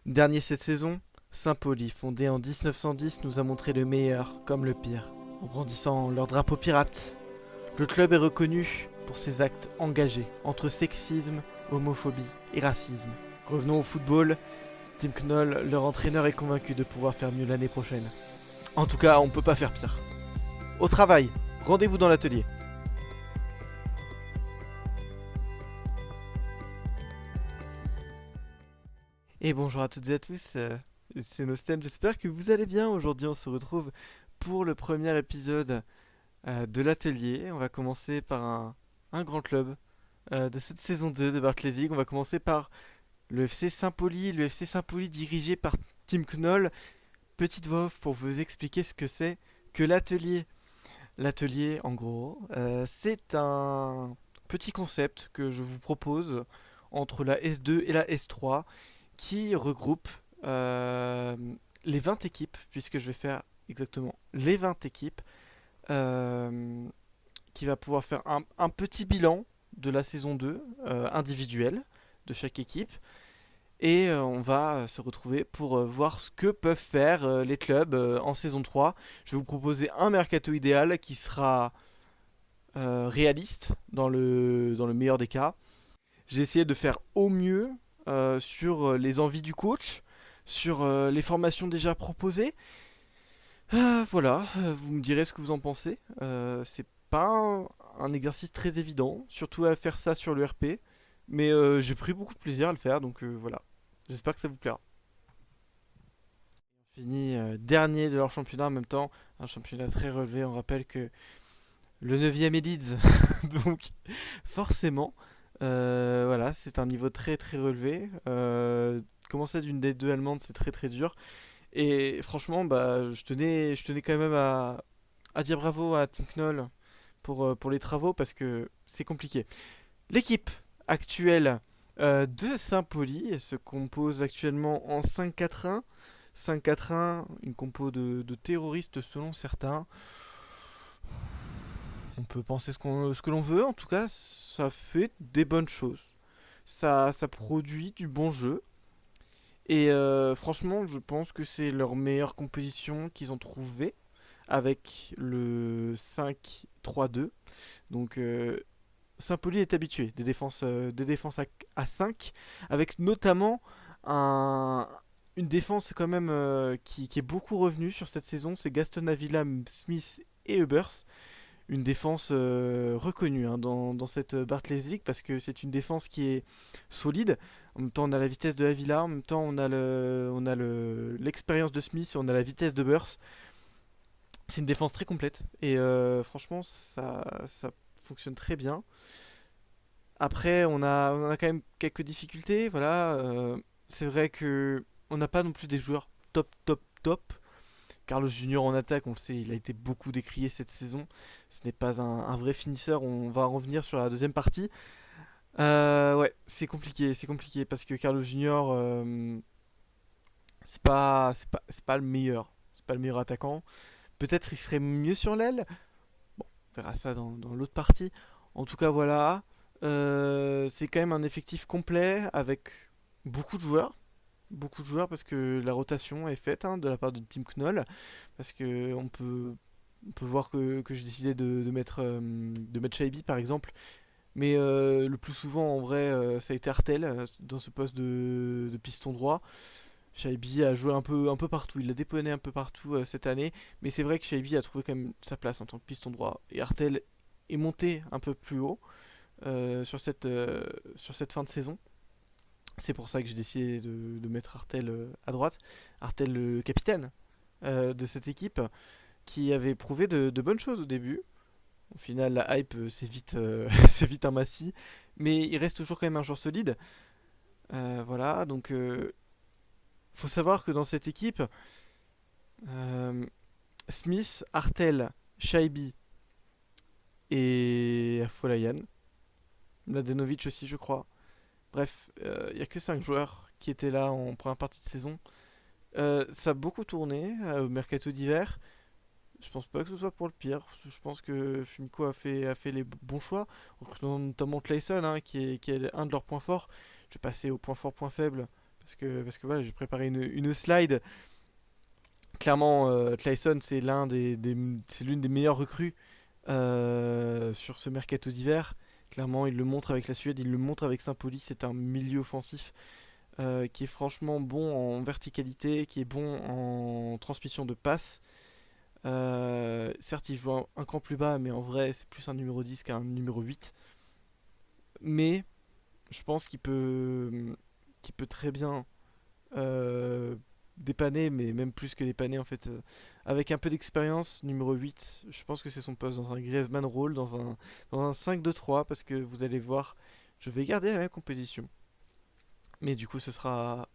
Dernier cette saison, Saint-Pauli, fondé en 1910, nous a montré le meilleur comme le pire, en brandissant leur drapeau pirate. Le club est reconnu pour ses actes engagés entre sexisme, homophobie et racisme. Revenons au football. Tim Knoll, leur entraîneur, est convaincu de pouvoir faire mieux l'année prochaine. En tout cas, on peut pas faire pire. Au travail, rendez-vous dans l'atelier. Et bonjour à toutes et à tous, c'est Nostem, j'espère que vous allez bien. Aujourd'hui on se retrouve pour le premier épisode de l'atelier. On va commencer par un grand club de cette saison 2 de Barclays League. On va commencer par le FC Saint-Pauli dirigé par Tim Knoll. Petite voix off pour vous expliquer ce que c'est que l'atelier. L'atelier, en gros, c'est un petit concept que je vous propose entre la S2 et la S3 qui regroupe euh, les 20 équipes, puisque je vais faire exactement les 20 équipes, euh, qui va pouvoir faire un petit bilan de la saison 2 individuel de chaque équipe. Et on va se retrouver pour voir ce que peuvent faire les clubs en saison 3. Je vais vous proposer un mercato idéal qui sera réaliste dans le meilleur des cas. J'ai essayé de faire au mieux sur les envies du coach, sur les formations déjà proposées. Voilà, vous me direz ce que vous en pensez. C'est pas un exercice très évident, surtout à faire ça sur le RP. Mais j'ai pris beaucoup de plaisir à le faire, donc voilà. J'espère que ça vous plaira. Fini dernier de leur championnat en même temps, un championnat très relevé. On rappelle que le 9ème est Leeds, donc forcément, voilà, c'est un niveau très très relevé. Commencer d'une des deux allemandes, c'est très très dur. Et franchement, bah, je tenais quand même à dire bravo à Tim Knoll pour les travaux parce que c'est compliqué. L'équipe actuelle de Saint-Pauli se compose actuellement en 5-4-1. 5-4-1, une compo de terroristes selon certains. On peut penser ce que l'on veut, en tout cas, ça fait des bonnes choses. Ça produit du bon jeu. Et franchement, je pense que c'est leur meilleure composition qu'ils ont trouvée avec le 5-3-2. Donc Saint-Pauli est habitué des défenses à 5, avec notamment un, une défense quand même qui est beaucoup revenue sur cette saison. C'est Gaston Avila, Smith et Eubers. Une défense reconnue hein, dans cette Barclays League parce que c'est une défense qui est solide. En même temps, on a la vitesse de Avila, en même temps, l'expérience de Smith et on a la vitesse de Burst. C'est une défense très complète et franchement, ça fonctionne très bien. Après, on a quand même quelques difficultés. Voilà, c'est vrai que on n'a pas non plus des joueurs top, top, top. Carlos Junior en attaque, on le sait, il a été beaucoup décrié cette saison. Ce n'est pas un vrai finisseur. On va en revenir sur la deuxième partie. Ouais, c'est compliqué parce que Carlos Junior, c'est pas le meilleur. C'est pas le meilleur attaquant. Peut-être il serait mieux sur l'aile. Bon, on verra ça dans l'autre partie. En tout cas, voilà. C'est quand même un effectif complet avec beaucoup de joueurs. Beaucoup de joueurs parce que la rotation est faite hein, de la part de Tim Knoll. Parce que on peut voir que j'ai décidé de mettre Shaibi par exemple. Mais le plus souvent en vrai ça a été Artel dans ce poste de piston droit. Shaibi a joué un peu partout, il a dépanné un peu partout cette année, mais c'est vrai que Shaibi a trouvé quand même sa place en tant que piston droit. Et Artel est monté un peu plus haut sur cette fin de saison. C'est pour ça que j'ai décidé de mettre Artel à droite. Artel, le capitaine de cette équipe, qui avait prouvé de bonnes choses au début. Au final, la hype, c'est vite un massif. Mais il reste toujours quand même un joueur solide. Voilà, donc faut savoir que dans cette équipe, euh, Smith, Artel, Shaibi et Afolayan, Mladenovic aussi, je crois. Bref, il n'y a que 5 joueurs qui étaient là en première partie de saison. Ça a beaucoup tourné au mercato d'hiver. Je pense pas que ce soit pour le pire. Je pense que Fumiko a fait les bons choix, en recrutant notamment Clayson, hein, qui est un de leurs points forts. Je vais passer au point fort, point faible, parce que voilà, j'ai préparé une slide. Clairement, Clayson, c'est l'une des meilleures recrues sur ce mercato d'hiver. Clairement, il le montre avec la Suède, il le montre avec Saint-Pauli. C'est un milieu offensif qui est franchement bon en verticalité, qui est bon en transmission de passes. Certes, il joue un cran plus bas, mais en vrai, c'est plus un numéro 10 qu'un numéro 8. Mais je pense qu'il peut très bien euh, dépanner, mais même plus que dépanner en fait. Avec un peu d'expérience, numéro 8, je pense que c'est son poste dans un Griezmann role, dans un 5-2-3, parce que vous allez voir, je vais garder la même composition. Mais du coup, ce sera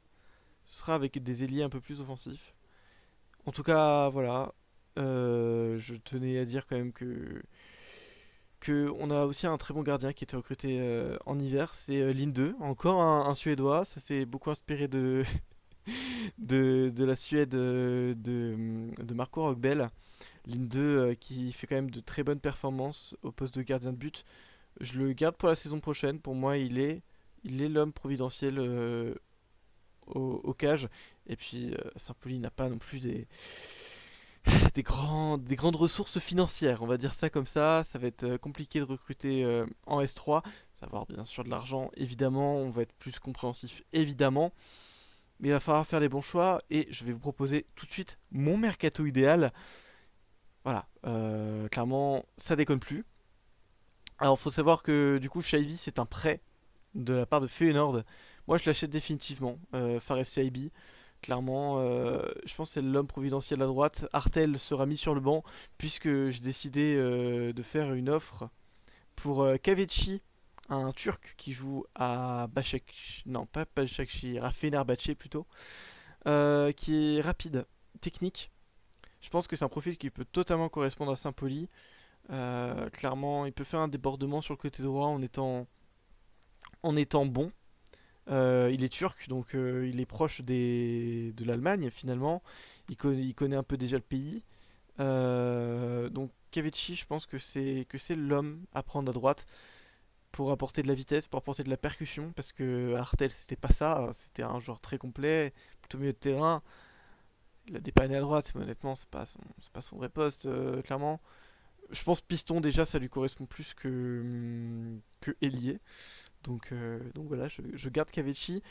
avec des ailiers un peu plus offensifs. En tout cas, voilà. Je tenais à dire quand même que on a aussi un très bon gardien qui était recruté en hiver, c'est Linde, encore un Suédois. Ça s'est beaucoup inspiré de la Suède de Marco Rogbel. Linde qui fait quand même de très bonnes performances au poste de gardien de but. Je le garde pour la saison prochaine. Pour moi, il est l'homme providentiel au cage. Et puis, Saint-Pauli n'a pas non plus des grandes ressources financières, on va dire ça comme ça. Ça va être compliqué de recruter en S3. Ça va avoir bien sûr de l'argent, évidemment. On va être plus compréhensif, évidemment. Mais il va falloir faire les bons choix. Et je vais vous proposer tout de suite mon mercato idéal. Voilà, clairement, ça déconne plus. Alors, faut savoir que du coup, Shaibi, c'est un prêt de la part de Feyenoord. Moi, je l'achète définitivement, Fares Shaibi. Clairement, je pense que c'est l'homme providentiel à droite. Artel sera mis sur le banc puisque j'ai décidé de faire une offre pour Kaveci, un Turc qui joue à Başak, non pas Başakşehir, à Fenerbahçe plutôt, qui est rapide, technique. Je pense que c'est un profil qui peut totalement correspondre à Saint-Pauli. Clairement, il peut faire un débordement sur le côté droit en étant bon. Il est turc, donc il est proche de l'Allemagne finalement. Il connaît un peu déjà le pays. Donc Kaveci, je pense que c'est l'homme à prendre à droite pour apporter de la vitesse, pour apporter de la percussion, parce que Artel c'était pas ça, c'était un joueur très complet, plutôt milieu de terrain. Il a dépanné à droite, mais honnêtement c'est pas son vrai poste, clairement. Je pense piston déjà ça lui correspond plus que ailier. Donc voilà, je garde Kaveci.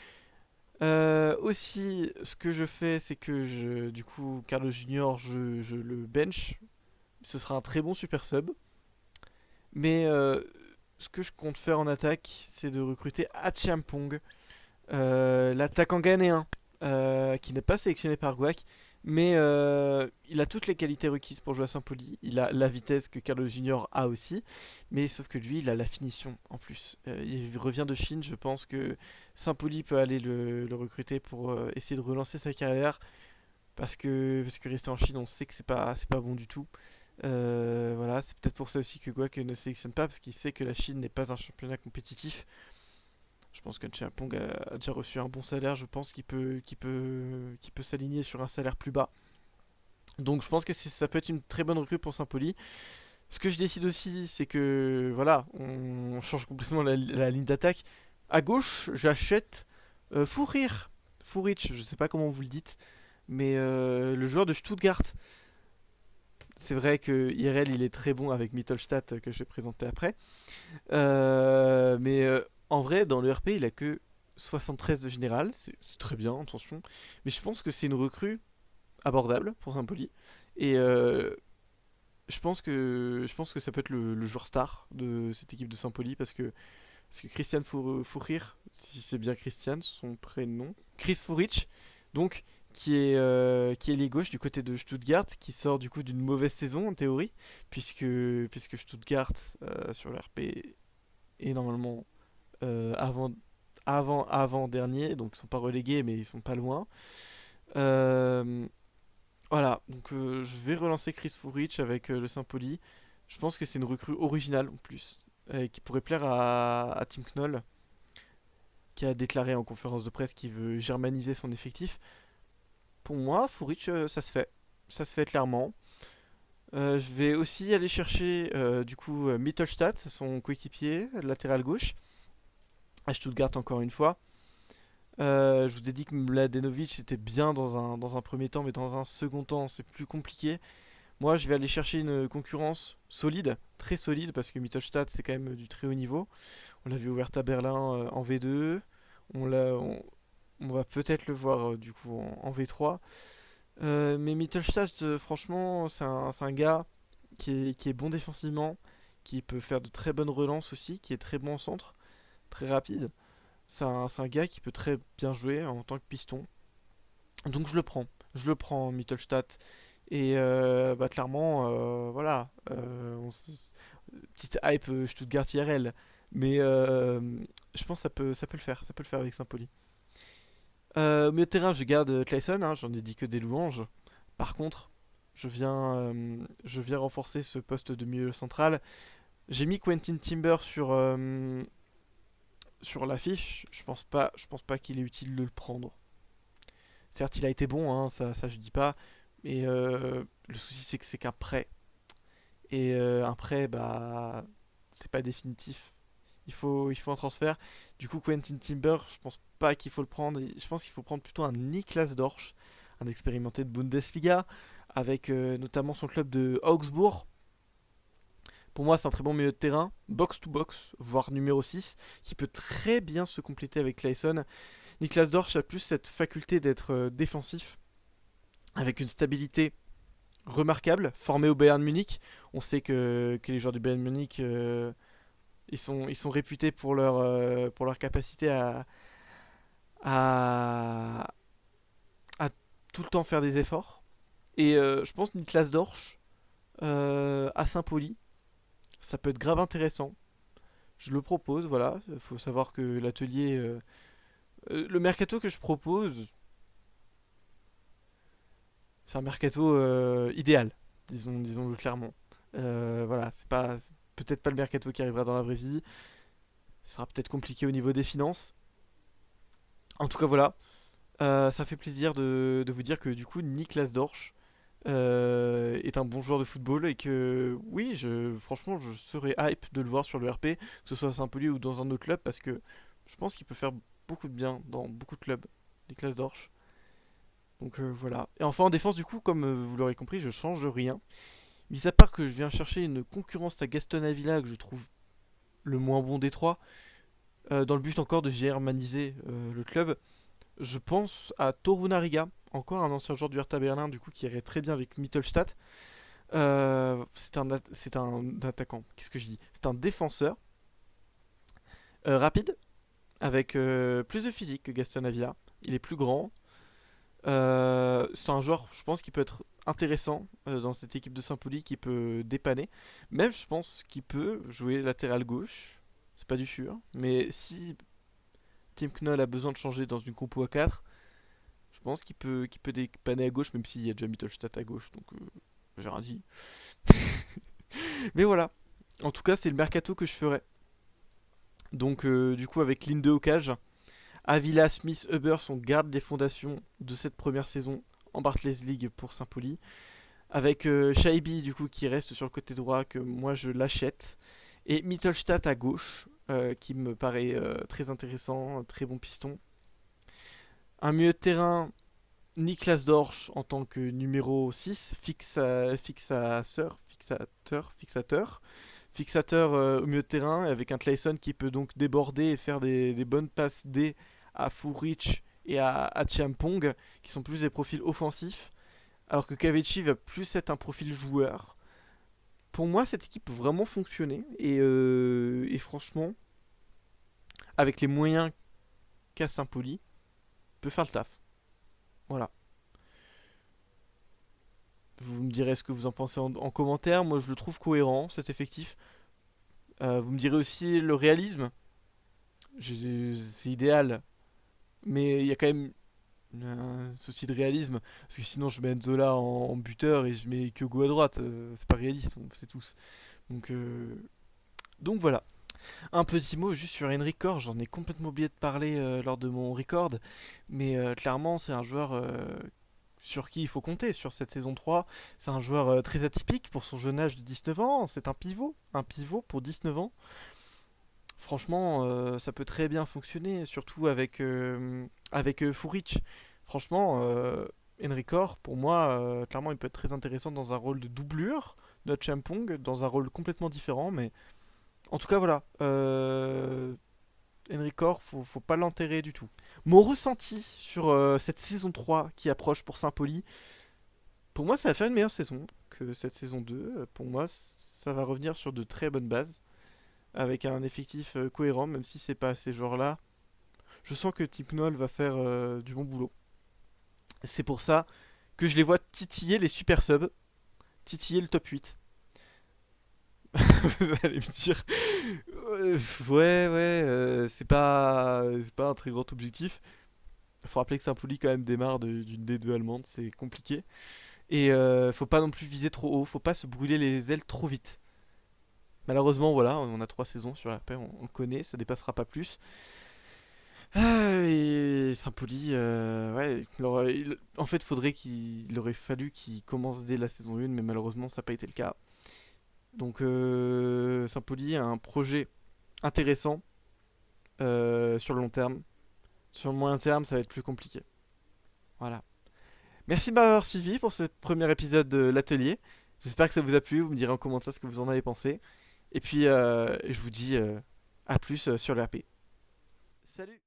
Aussi, ce que je fais, c'est que du coup, Carlos Junior, je le bench. Ce sera un très bon super sub. Mais ce que je compte faire en attaque, c'est de recruter Achiampong, l'attaquant ghanéen, qui n'est pas sélectionné par Guac, mais il a toutes les qualités requises pour jouer à Saint-Pauli. Il a la vitesse que Carlos Junior a aussi, mais sauf que lui, il a la finition en plus. Il revient de Chine, je pense que Saint-Pauli peut aller le recruter pour essayer de relancer sa carrière, parce que rester en Chine, on sait que c'est pas bon du tout. Voilà, c'est peut-être pour ça aussi que Guac ne sélectionne pas, parce qu'il sait que la Chine n'est pas un championnat compétitif. Je pense que Pong a déjà reçu un bon salaire. Je pense qu'il peut s'aligner sur un salaire plus bas. Donc je pense que ça peut être une très bonne recrue pour Saint-Pauli. Ce que je décide aussi, c'est que voilà, on change complètement la ligne d'attaque. À gauche, j'achète Fourir. Furic, je sais pas comment vous le dites, mais le joueur de Stuttgart. C'est vrai que IRL il est très bon avec Mittelstadt que je vais présenter après. Mais en vrai, dans le RP, il a que 73 de général. C'est très bien, attention. Mais je pense que c'est une recrue abordable pour Saint-Pauli. Et je pense que ça peut être le joueur star de cette équipe de Saint-Pauli parce que Christian Fourir, si c'est bien Christian, son prénom, Chris Furic, donc qui est ailier gauche du côté de Stuttgart, qui sort du coup d'une mauvaise saison en théorie, puisque Stuttgart sur le RP est normalement avant dernier, donc ils sont pas relégués mais ils sont pas loin. Euh, voilà, donc je vais relancer Chris Furic avec le Saint-Pauli. Je pense que c'est une recrue originale en plus, qui pourrait plaire à Tim Knoll, qui a déclaré en conférence de presse qu'il veut germaniser son effectif. Pour moi, Furic, ça se fait. Ça se fait clairement. Je vais aussi aller chercher du coup Mittelstadt, son coéquipier, latéral gauche, à Stuttgart encore une fois. Je vous ai dit que Mladenovic c'était bien dans un premier temps, mais dans un second temps c'est plus compliqué. Moi je vais aller chercher une concurrence solide, très solide, parce que Mittelstadt c'est quand même du très haut niveau. On l'a vu au Hertha Berlin en V2, on, l'a, on va peut-être le voir du coup en V3. Mais Mittelstadt, franchement, c'est un gars qui est bon défensivement, qui peut faire de très bonnes relances aussi, qui est très bon en centre, très rapide. C'est un gars qui peut très bien jouer en tant que piston. Donc je le prends. Je le prends, Mittelstadt. Et bah, clairement, voilà. Petite hype Stuttgart IRL. Mais je pense que ça peut le faire. Ça peut le faire avec Saint-Pauli. Milieu de terrain, je garde Clayson. Hein, j'en ai dit que des louanges. Par contre, je viens renforcer ce poste de milieu central. J'ai mis Quentin Timber sur l'affiche. Je pense pas qu'il est utile de le prendre. Certes, il a été bon, hein, ça je dis pas. Mais le souci, c'est que c'est qu'un prêt. Et un prêt, bah, c'est pas définitif. Il faut un transfert. Du coup, Quentin Timber, je pense pas qu'il faut le prendre. Je pense qu'il faut prendre plutôt un Niklas Dorsch, un expérimenté de Bundesliga, avec notamment son club de Augsbourg. Pour moi, c'est un très bon milieu de terrain, box to box, voire numéro 6, qui peut très bien se compléter avec Clayson. Niklas Dorsch a plus cette faculté d'être défensif, avec une stabilité remarquable, formé au Bayern Munich. On sait que les joueurs du Bayern Munich, ils sont réputés pour leur capacité à, à tout le temps faire des efforts. Et je pense qu'une classe d'Orche à Saint-Pauli, ça peut être grave intéressant. Je le propose, voilà. Il faut savoir que l'atelier, le mercato que je propose, c'est un mercato idéal, disons-le clairement. Voilà, c'est peut-être pas le mercato qui arrivera dans la vraie vie. Ce sera peut-être compliqué au niveau des finances. En tout cas, voilà. Ça fait plaisir de vous dire que du coup, Niklas Dorsch est un bon joueur de football et que oui, franchement, je serais hype de le voir sur le RP, que ce soit à Saint-Pauli ou dans un autre club, parce que je pense qu'il peut faire beaucoup de bien dans beaucoup de clubs, Niklas Dorsch. Donc voilà. Et enfin en défense, du coup, comme vous l'aurez compris, je change rien. Mis à part que je viens chercher une concurrence à Gaston Avila que je trouve le moins bon des trois, dans le but encore de germaniser le club. Je pense à Torunariga, encore un ancien joueur du Hertha Berlin, du coup, qui irait très bien avec Mittelstadt. C'est un attaquant, qu'est-ce que je dis? C'est un défenseur rapide, avec plus de physique que Gaston Avila. Il est plus grand. C'est un joueur, je pense, qui peut être intéressant dans cette équipe de Saint-Pauli, qui peut dépanner. Même, je pense qu'il peut jouer latéral gauche. C'est pas du sûr. Mais si Tim Knoll a besoin de changer dans une compo à 4, je pense qu'il peut dépanner à gauche, même s'il y a déjà Mittelstadt à gauche, donc j'ai rien dit. Mais voilà, en tout cas, c'est le mercato que je ferais. Donc, du coup, avec Linde au cage, Avila, Smith, Hubbers, on garde les fondations de cette première saison en Barclays League pour Saint-Pauli. Avec Shaibi, du coup, qui reste sur le côté droit, que moi je l'achète. Et Mittelstadt à gauche, qui me paraît très intéressant, un très bon piston. Un milieu de terrain, Niklas Dorsch en tant que numéro 6, fixateur au milieu de terrain, avec un Clayson qui peut donc déborder et faire des bonnes passes D à Furich et à Chiampong, qui sont plus des profils offensifs, alors que Kavechi va plus être un profil joueur. Pour moi, cette équipe peut vraiment fonctionner, et franchement, avec les moyens qu'a Saint-Pauli, peut faire le taf. Voilà. Vous me direz ce que vous en pensez en commentaire. Moi, je le trouve cohérent, cet effectif. Vous me direz aussi le réalisme. C'est idéal. Mais il y a quand même un souci de réalisme. Parce que sinon, je mets Nzola en buteur et je mets Kyogo à droite. C'est pas réaliste, on sait tous. Donc, donc voilà. Un petit mot juste sur Henrik Kor. J'en ai complètement oublié de parler lors de mon record. Mais clairement, c'est un joueur sur qui il faut compter sur cette saison 3. C'est un joueur très atypique pour son jeune âge de 19 ans. C'est un pivot pour 19 ans. Franchement, ça peut très bien fonctionner, surtout avec Furic. Franchement, Enricor, pour moi, clairement, il peut être très intéressant dans un rôle de doublure de Champong, dans un rôle complètement différent, mais en tout cas, voilà. Enricor, faut pas l'enterrer du tout. Mon ressenti sur cette saison 3 qui approche pour Saint-Pauli, pour moi, ça va faire une meilleure saison que cette saison 2. Pour moi, ça va revenir sur de très bonnes bases, avec un effectif cohérent, même si c'est pas ces joueurs-là. Je sens que Tip Noel va faire du bon boulot. C'est pour ça que je les vois titiller les super subs, titiller le top 8. Vous allez me dire, ouais, c'est pas un très grand objectif. Il faut rappeler que Saint-Pauli quand même démarre d'une D2 allemande, c'est compliqué. Et faut pas non plus viser trop haut, faut pas se brûler les ailes trop vite. Malheureusement, voilà, on a 3 saisons sur la paix, on connaît, ça dépassera pas plus. Et Saint-Pauli, ouais, en fait, il aurait fallu qu'il commence dès la saison 1, mais malheureusement, ça n'a pas été le cas. Donc, Saint-Pauli a un projet intéressant sur le long terme. Sur le moyen terme, ça va être plus compliqué. Voilà. Merci de m'avoir suivi pour ce premier épisode de l'atelier. J'espère que ça vous a plu. Vous me direz en commentaire ce que vous en avez pensé. Et puis, je vous dis à plus sur le RP. Salut!